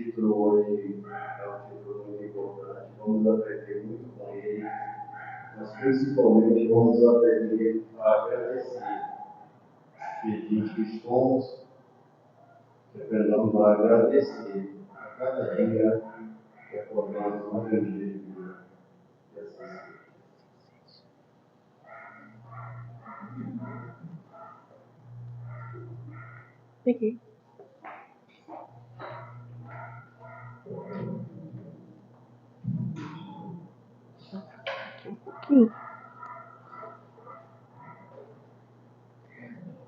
título hoje é um título muito importante. Vamos aprender muito com ele, mas principalmente vamos aprender a agradecer. Pedir que somos, que aprendamos a agradecer a cada dia que acordamos no dia de vida. Peguei.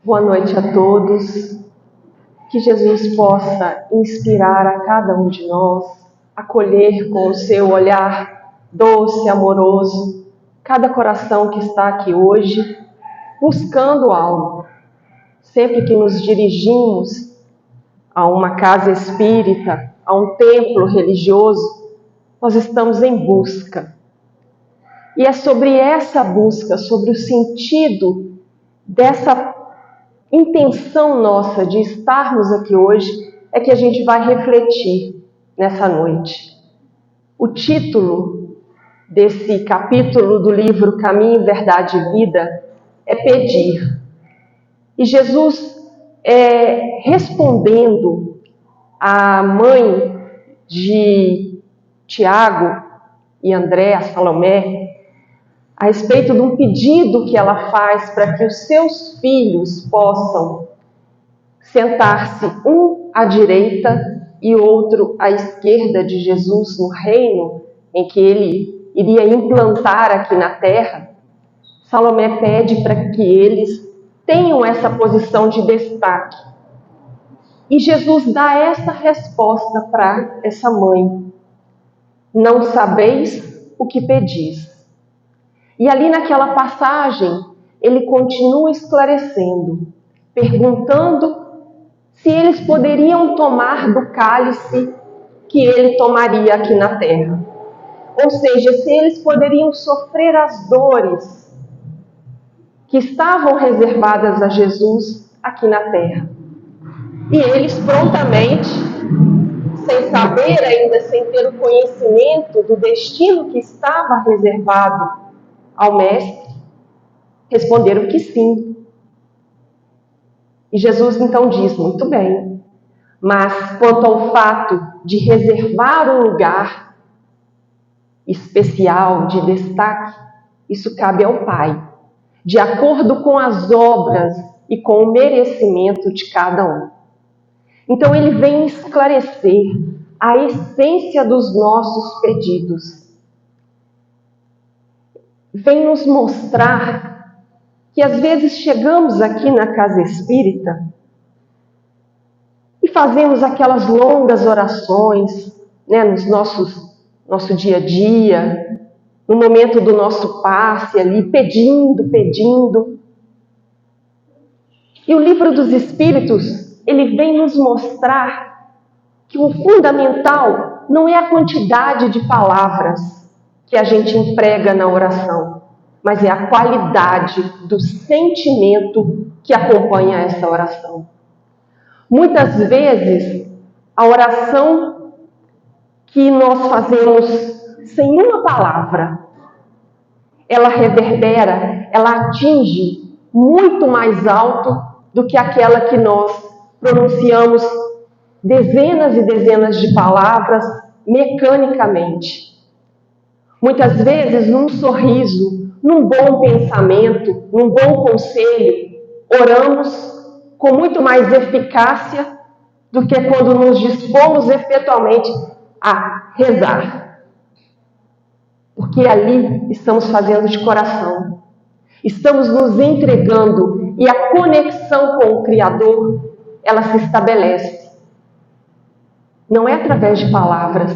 Boa noite a todos. Que Jesus possa inspirar a cada um de nós, acolher com o seu olhar doce, amoroso, cada coração que está aqui hoje, buscando algo. Sempre que nos dirigimos a uma casa espírita, a um templo religioso, nós estamos em busca. E é sobre essa busca, sobre o sentido dessa intenção nossa de estarmos aqui hoje, é que a gente vai refletir nessa noite. O título desse capítulo do livro Caminho, Verdade e Vida é Pedir. E Jesus, respondendo à mãe de Tiago e André, a Salomé, a respeito de um pedido que ela faz para que os seus filhos possam sentar-se um à direita e outro à esquerda de Jesus no reino em que ele iria implantar aqui na terra, Salomé pede para que eles tenham essa posição de destaque. E Jesus dá essa resposta para essa mãe: não sabeis o que pedis. E ali naquela passagem, ele continua esclarecendo, perguntando se eles poderiam tomar do cálice que ele tomaria aqui na terra. Ou seja, se eles poderiam sofrer as dores que estavam reservadas a Jesus aqui na terra. E eles prontamente, sem saber ainda, sem ter o conhecimento do destino que estava reservado ao mestre, responderam que sim. E Jesus então diz: muito bem, mas quanto ao fato de reservar um lugar especial, de destaque, isso cabe ao Pai, de acordo com as obras e com o merecimento de cada um. Então ele vem esclarecer a essência dos nossos pedidos. Vem nos mostrar que às vezes chegamos aqui na casa espírita e fazemos aquelas longas orações, no nosso dia a dia, no momento do nosso passe ali, pedindo. E o livro dos Espíritos, ele vem nos mostrar que o fundamental não é a quantidade de palavras que a gente emprega na oração, mas é a qualidade do sentimento que acompanha essa oração. Muitas vezes, a oração que nós fazemos sem uma palavra, ela reverbera, ela atinge muito mais alto do que aquela que nós pronunciamos dezenas e dezenas de palavras mecanicamente. Muitas vezes, num sorriso, num bom pensamento, num bom conselho, oramos com muito mais eficácia do que quando nos dispomos efetualmente a rezar. Porque ali estamos fazendo de coração. Estamos nos entregando e a conexão com o Criador, ela se estabelece. Não é através de palavras,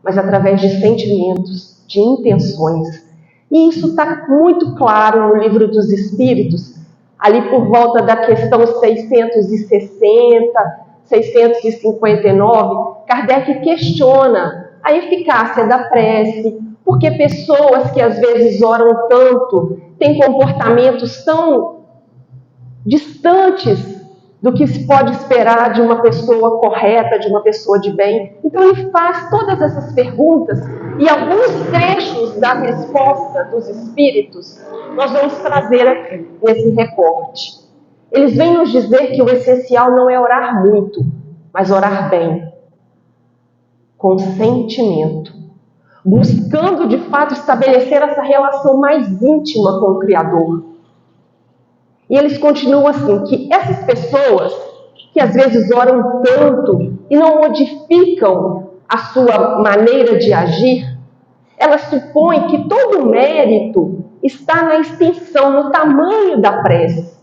mas através de sentimentos, de intenções. E isso está muito claro no Livro dos Espíritos, ali por volta da questão 660, 659, Kardec questiona a eficácia da prece, porque pessoas que às vezes oram tanto, têm comportamentos tão distantes do que se pode esperar de uma pessoa correta, de uma pessoa de bem. Então ele faz todas essas perguntas e alguns trechos da resposta dos Espíritos nós vamos trazer aqui, nesse recorte. Eles vêm nos dizer que o essencial não é orar muito, mas orar bem, com sentimento, buscando de fato estabelecer essa relação mais íntima com o Criador. E eles continuam assim, que essas pessoas que às vezes oram tanto e não modificam a sua maneira de agir, elas supõem que todo o mérito está na extensão, no tamanho da prece,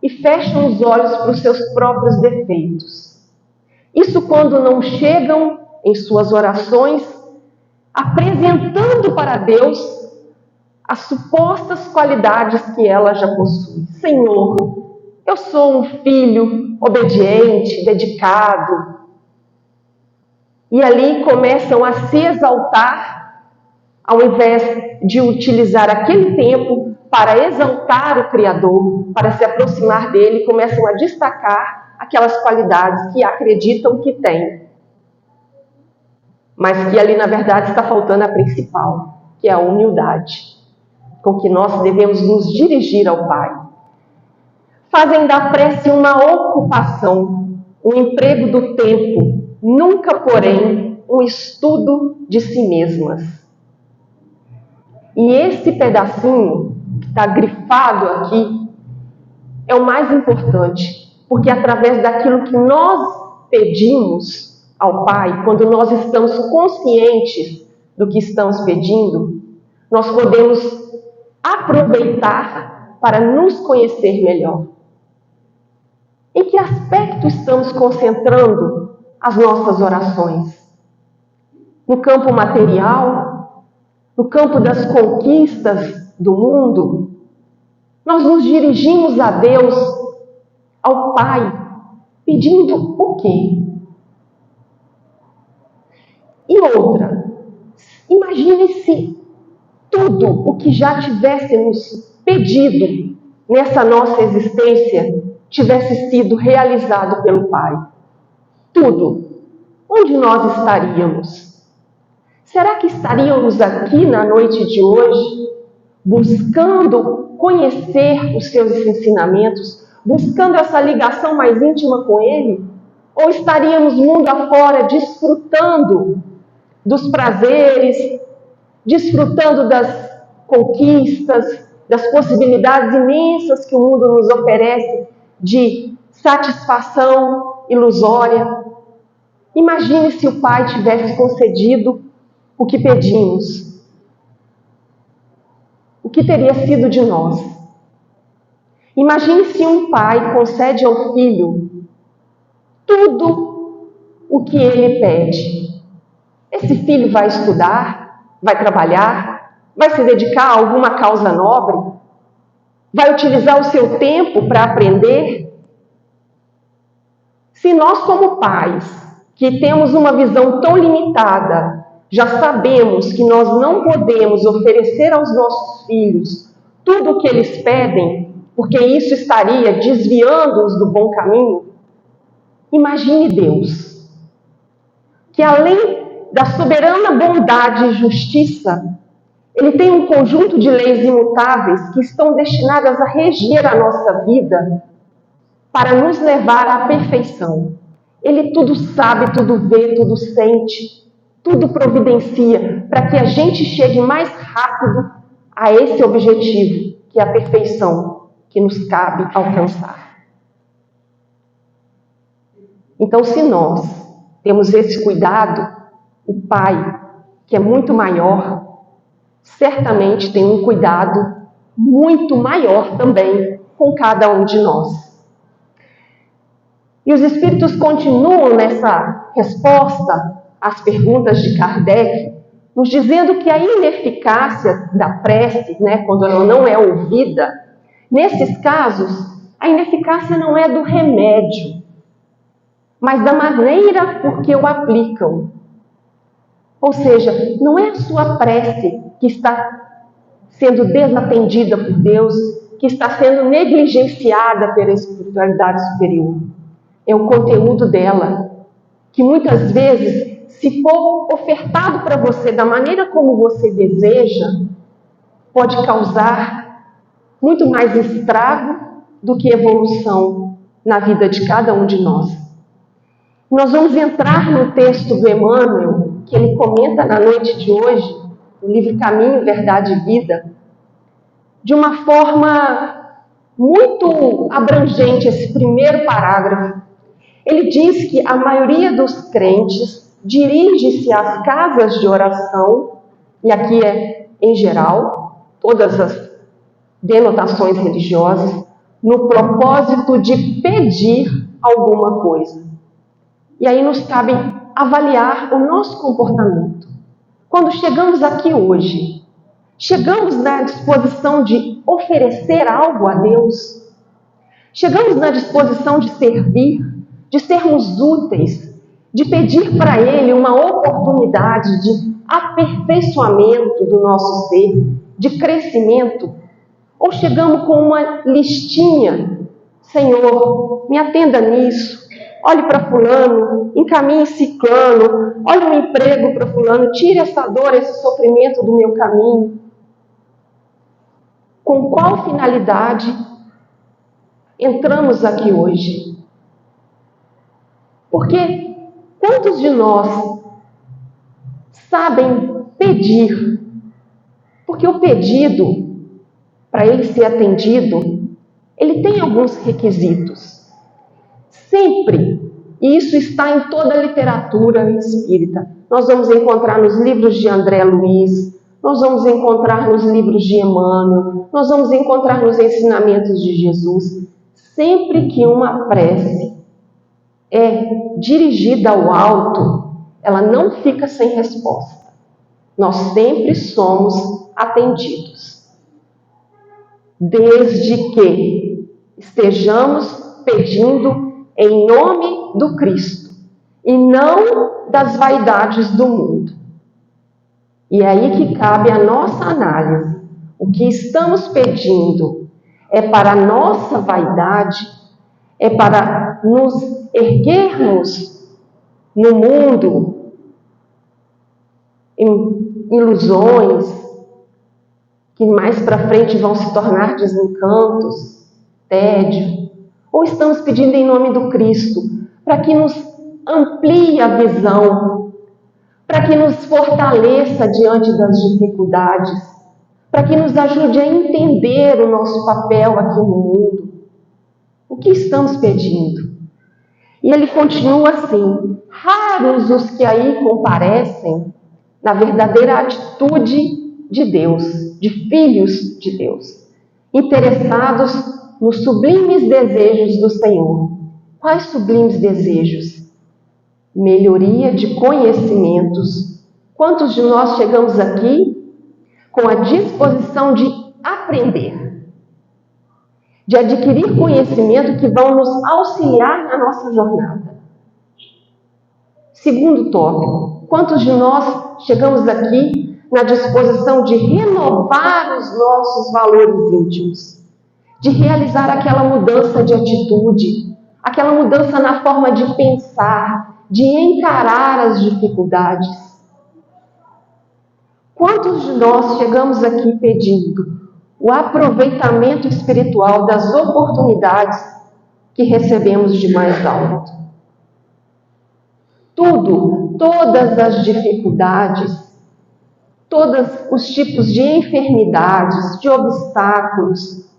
e fecham os olhos para os seus próprios defeitos. Isso quando não chegam em suas orações apresentando para Deus as supostas qualidades que ela já possui. Senhor, eu sou um filho obediente, dedicado. E ali começam a se exaltar, ao invés de utilizar aquele tempo para exaltar o Criador, para se aproximar dele, começam a destacar aquelas qualidades que acreditam que têm, mas que ali na verdade está faltando a principal, que é a humildade, com que nós devemos nos dirigir ao Pai. Fazem da prece uma ocupação, um emprego do tempo, nunca, porém, um estudo de si mesmas. E esse pedacinho que está grifado aqui é o mais importante, porque através daquilo que nós pedimos ao Pai, quando nós estamos conscientes do que estamos pedindo, nós podemos aproveitar para nos conhecer melhor. Em que aspecto estamos concentrando as nossas orações? No campo material? No campo das conquistas do mundo? Nós nos dirigimos a Deus, ao Pai, pedindo o quê? E outra, imagine se tudo o que já tivéssemos pedido nessa nossa existência tivesse sido realizado pelo Pai. Tudo. Onde nós estaríamos? Será que estaríamos aqui na noite de hoje, buscando conhecer os seus ensinamentos, buscando essa ligação mais íntima com Ele? Ou estaríamos mundo afora desfrutando dos prazeres, desfrutando das conquistas, das possibilidades imensas que o mundo nos oferece de satisfação ilusória? Imagine se o Pai tivesse concedido o que pedimos. O que teria sido de nós? Imagine se um pai concede ao filho tudo o que ele pede. Esse filho vai estudar, vai trabalhar, vai se dedicar a alguma causa nobre, vai utilizar o seu tempo para aprender. Se nós, como pais, que temos uma visão tão limitada, já sabemos que nós não podemos oferecer aos nossos filhos tudo o que eles pedem, porque isso estaria desviando-os do bom caminho, imagine Deus, que além da soberana bondade e justiça, Ele tem um conjunto de leis imutáveis que estão destinadas a reger a nossa vida para nos levar à perfeição. Ele tudo sabe, tudo vê, tudo sente, tudo providencia para que a gente chegue mais rápido a esse objetivo, que é a perfeição que nos cabe alcançar. Então, se nós temos esse cuidado, o Pai, que é muito maior, certamente tem um cuidado muito maior também com cada um de nós. E os Espíritos continuam nessa resposta às perguntas de Kardec, nos dizendo que a ineficácia da prece, quando ela não é ouvida, nesses casos, a ineficácia não é do remédio, mas da maneira por que o aplicam. Ou seja, não é a sua prece que está sendo desatendida por Deus, que está sendo negligenciada pela espiritualidade superior. É o conteúdo dela, que muitas vezes, se for ofertado para você da maneira como você deseja, pode causar muito mais estrago do que evolução na vida de cada um de nós. Nós vamos entrar no texto do Emmanuel, que ele comenta na noite de hoje, no livro Caminho, Verdade e Vida, de uma forma muito abrangente, esse primeiro parágrafo. Ele diz que a maioria dos crentes dirige-se às casas de oração, e aqui é em geral, todas as denotações religiosas, no propósito de pedir alguma coisa. E aí nos cabe avaliar o nosso comportamento. Quando chegamos aqui hoje, chegamos na disposição de oferecer algo a Deus? Chegamos na disposição de servir, de sermos úteis, de pedir para Ele uma oportunidade de aperfeiçoamento do nosso ser, de crescimento? Ou chegamos com uma listinha? Senhor, me atenda nisso. Olhe para fulano, encaminhe ciclano, olhe um emprego para fulano, tire essa dor, esse sofrimento do meu caminho. Com qual finalidade entramos aqui hoje? Porque quantos de nós sabem pedir? Porque o pedido, para ele ser atendido, ele tem alguns requisitos. Sempre, e isso está em toda a literatura espírita, nós vamos encontrar nos livros de André Luiz, nós vamos encontrar nos livros de Emmanuel, nós vamos encontrar nos ensinamentos de Jesus. Sempre que uma prece é dirigida ao alto, ela não fica sem resposta. Nós sempre somos atendidos. Desde que estejamos pedindo em nome do Cristo e não das vaidades do mundo. E é aí que cabe a nossa análise. O que estamos pedindo é para a nossa vaidade, é para nos erguermos no mundo em ilusões que mais para frente vão se tornar desencantos, tédio, ou estamos pedindo em nome do Cristo para que nos amplie a visão, para que nos fortaleça diante das dificuldades, para que nos ajude a entender o nosso papel aqui no mundo? O que estamos pedindo? E ele continua assim: raros os que aí comparecem na verdadeira atitude de Deus, de filhos de Deus, interessados nos sublimes desejos do Senhor. Quais sublimes desejos? Melhoria de conhecimentos. Quantos de nós chegamos aqui com a disposição de aprender, de adquirir conhecimento que vão nos auxiliar na nossa jornada? Segundo tópico, quantos de nós chegamos aqui na disposição de renovar os nossos valores íntimos, de realizar aquela mudança de atitude, aquela mudança na forma de pensar, de encarar as dificuldades? Quantos de nós chegamos aqui pedindo o aproveitamento espiritual das oportunidades que recebemos de mais alto? Todas as dificuldades, todos os tipos de enfermidades, de obstáculos,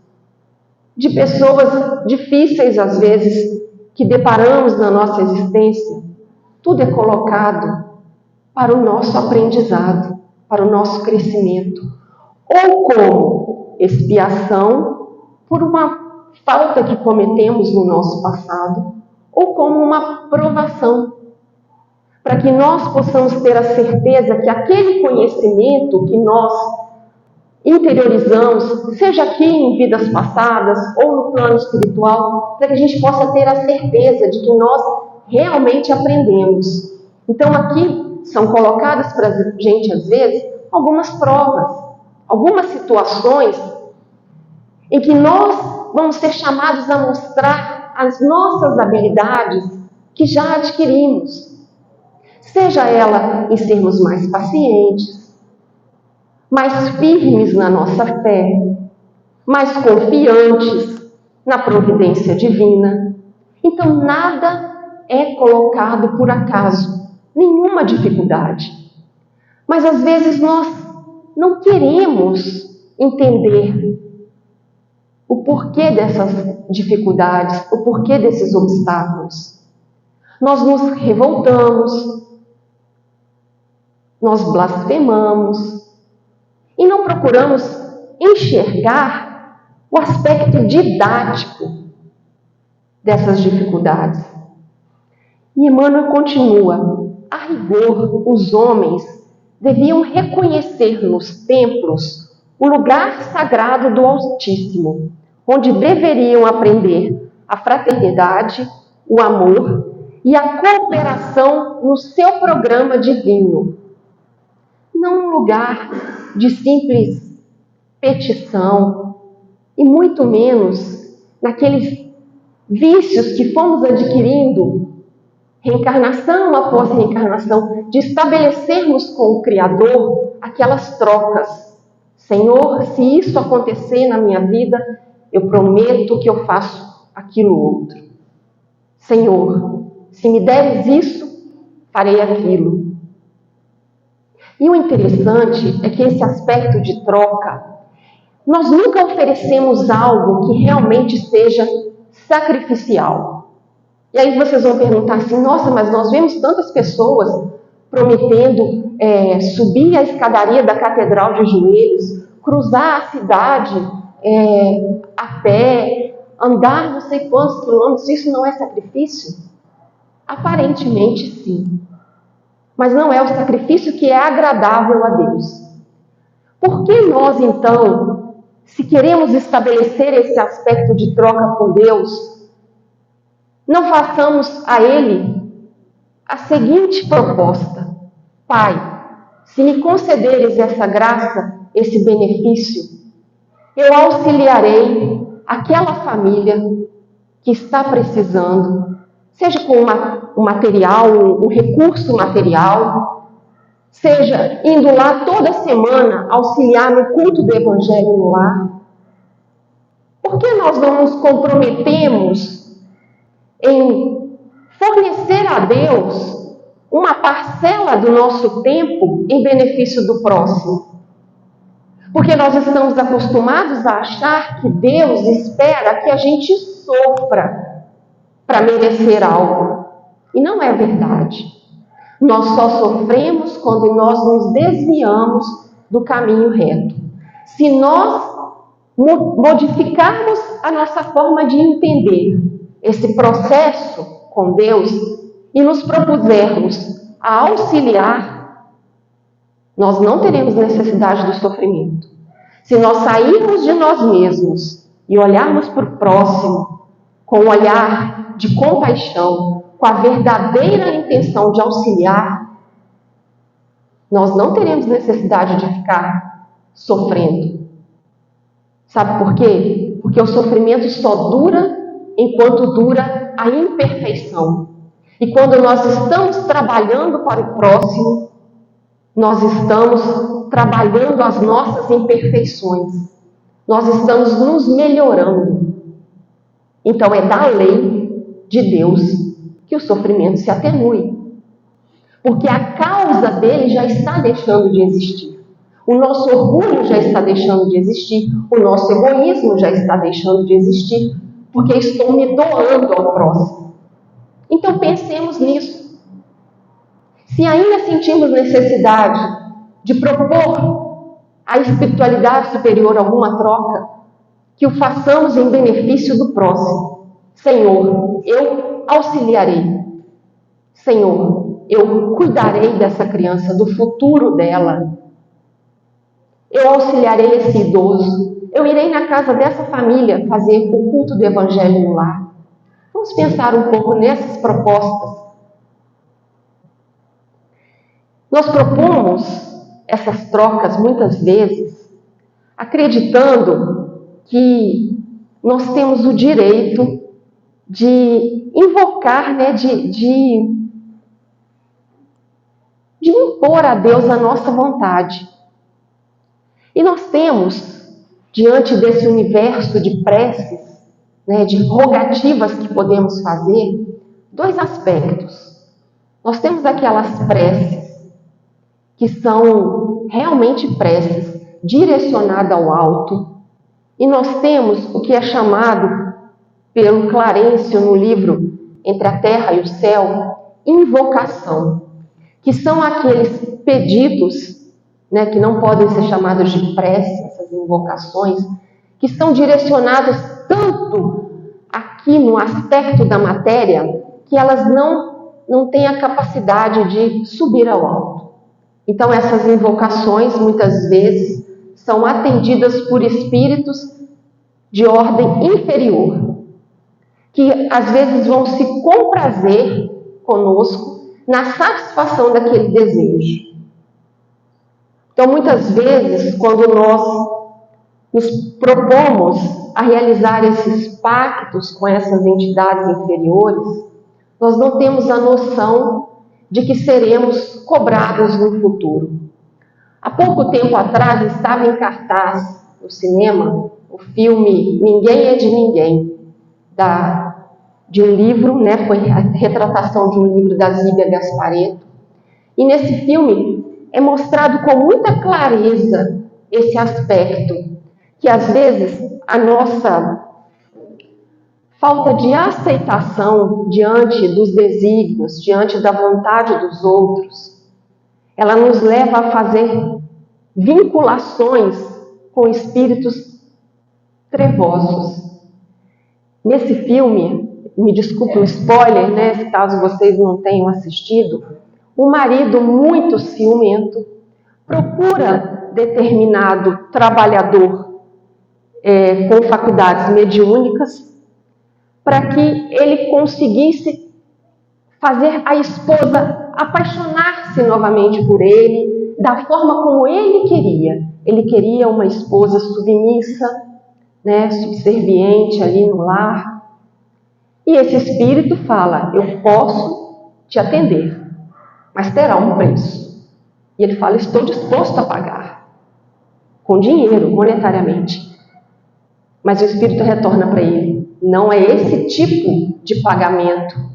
de pessoas difíceis às vezes que deparamos na nossa existência, tudo é colocado para o nosso aprendizado, para o nosso crescimento, ou como expiação por uma falta que cometemos no nosso passado, ou como uma provação, para que nós possamos ter a certeza que aquele conhecimento que nós interiorizamos, seja aqui em vidas passadas ou no plano espiritual, para que a gente possa ter a certeza de que nós realmente aprendemos. Então aqui são colocadas para a gente, às vezes, algumas provas, algumas situações em que nós vamos ser chamados a mostrar as nossas habilidades que já adquirimos. Seja ela em sermos mais pacientes, mais firmes na nossa fé, mais confiantes na providência divina. Então, nada é colocado por acaso, nenhuma dificuldade. Mas, às vezes, nós não queremos entender o porquê dessas dificuldades, o porquê desses obstáculos. Nós nos revoltamos, nós blasfemamos e não procuramos enxergar o aspecto didático dessas dificuldades. E Emmanuel continua: a rigor, os homens deviam reconhecer nos templos o lugar sagrado do Altíssimo, onde deveriam aprender a fraternidade, o amor e a cooperação no seu programa divino. Não um lugar de simples petição, e muito menos naqueles vícios que fomos adquirindo, reencarnação após reencarnação, de estabelecermos com o Criador aquelas trocas. Senhor, se isso acontecer na minha vida, eu prometo que eu faço aquilo outro. Senhor, se me deres isso, farei aquilo. E o interessante é que esse aspecto de troca, nós nunca oferecemos algo que realmente seja sacrificial. E aí vocês vão perguntar assim: nossa, mas nós vemos tantas pessoas prometendo subir a escadaria da Catedral de joelhos, cruzar a cidade a pé, andar não sei quantos quilômetros. Isso não é sacrifício? Aparentemente sim. Mas não é o sacrifício que é agradável a Deus. Por que nós, então, se queremos estabelecer esse aspecto de troca com Deus, não façamos a Ele a seguinte proposta: Pai, se me concederes essa graça, esse benefício, eu auxiliarei aquela família que está precisando, seja com um material, um recurso material, seja indo lá toda semana auxiliar no culto do Evangelho no lar. Por que nós não nos comprometemos em fornecer a Deus uma parcela do nosso tempo em benefício do próximo? Porque nós estamos acostumados a achar que Deus espera que a gente sofra para merecer algo. E não é verdade. Nós só sofremos quando nós nos desviamos do caminho reto. Se nós modificarmos a nossa forma de entender esse processo com Deus e nos propusermos a auxiliar, nós não teremos necessidade do sofrimento. Se nós sairmos de nós mesmos e olharmos para o próximo com um olhar de compaixão, com a verdadeira intenção de auxiliar, nós não teremos necessidade de ficar sofrendo. Sabe por quê? Porque o sofrimento só dura enquanto dura a imperfeição. E quando nós estamos trabalhando para o próximo, nós estamos trabalhando as nossas imperfeições. Nós estamos nos melhorando. Então é da lei de Deus que o sofrimento se atenue. Porque a causa dele já está deixando de existir. O nosso orgulho já está deixando de existir. O nosso egoísmo já está deixando de existir. Porque estou me doando ao próximo. Então pensemos nisso. Se ainda sentimos necessidade de propor à espiritualidade superior alguma troca, que o façamos em benefício do próximo. Senhor, eu auxiliarei. Senhor, eu cuidarei dessa criança, do futuro dela. Eu auxiliarei esse idoso. Eu irei na casa dessa família fazer o culto do Evangelho no lar. Vamos pensar um pouco nessas propostas. Nós propomos essas trocas muitas vezes acreditando que nós temos o direito de invocar, né, de impor a Deus a nossa vontade. E nós temos, diante desse universo de preces, né, de rogativas que podemos fazer, dois aspectos. Nós temos aquelas preces que são realmente preces direcionadas ao alto, e nós temos o que é chamado pelo Clarencio no livro Entre a Terra e o Céu, invocação, que são aqueles pedidos, né, que não podem ser chamados de prece, essas invocações, que são direcionadas tanto aqui no aspecto da matéria, que elas não têm a capacidade de subir ao alto. Então, essas invocações, muitas vezes, são atendidas por espíritos de ordem inferior, que às vezes vão se comprazer conosco na satisfação daquele desejo. Então, muitas vezes, quando nós nos propomos a realizar esses pactos com essas entidades inferiores, nós não temos a noção de que seremos cobrados no futuro. Há pouco tempo atrás estava em cartaz no cinema o filme Ninguém é de Ninguém, de um livro, né, foi a retratação de um livro da Zíbia Gasparetto. E nesse filme é mostrado com muita clareza esse aspecto, que às vezes a nossa falta de aceitação diante dos desígnios, diante da vontade dos outros, ela nos leva a fazer vinculações com espíritos trevosos. Nesse filme, me desculpe o spoiler, né, caso vocês não tenham assistido, o marido muito ciumento procura determinado trabalhador com faculdades mediúnicas para que ele conseguisse fazer a esposa apaixonar-se novamente por ele, da forma como ele queria. Ele queria uma esposa submissa, né, subserviente ali no lar. E esse espírito fala: eu posso te atender, mas terá um preço. E ele fala: estou disposto a pagar, com dinheiro, monetariamente. Mas o espírito retorna para ele: não é esse tipo de pagamento.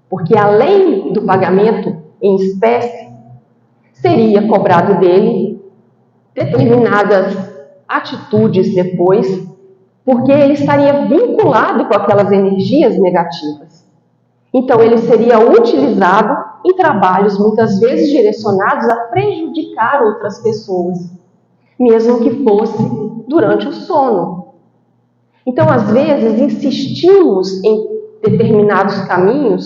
Porque além do pagamento em espécie, seria cobrado dele determinadas atitudes depois, porque ele estaria vinculado com aquelas energias negativas. Então ele seria utilizado em trabalhos muitas vezes direcionados a prejudicar outras pessoas, mesmo que fosse durante o sono. Então, às vezes, insistimos em determinados caminhos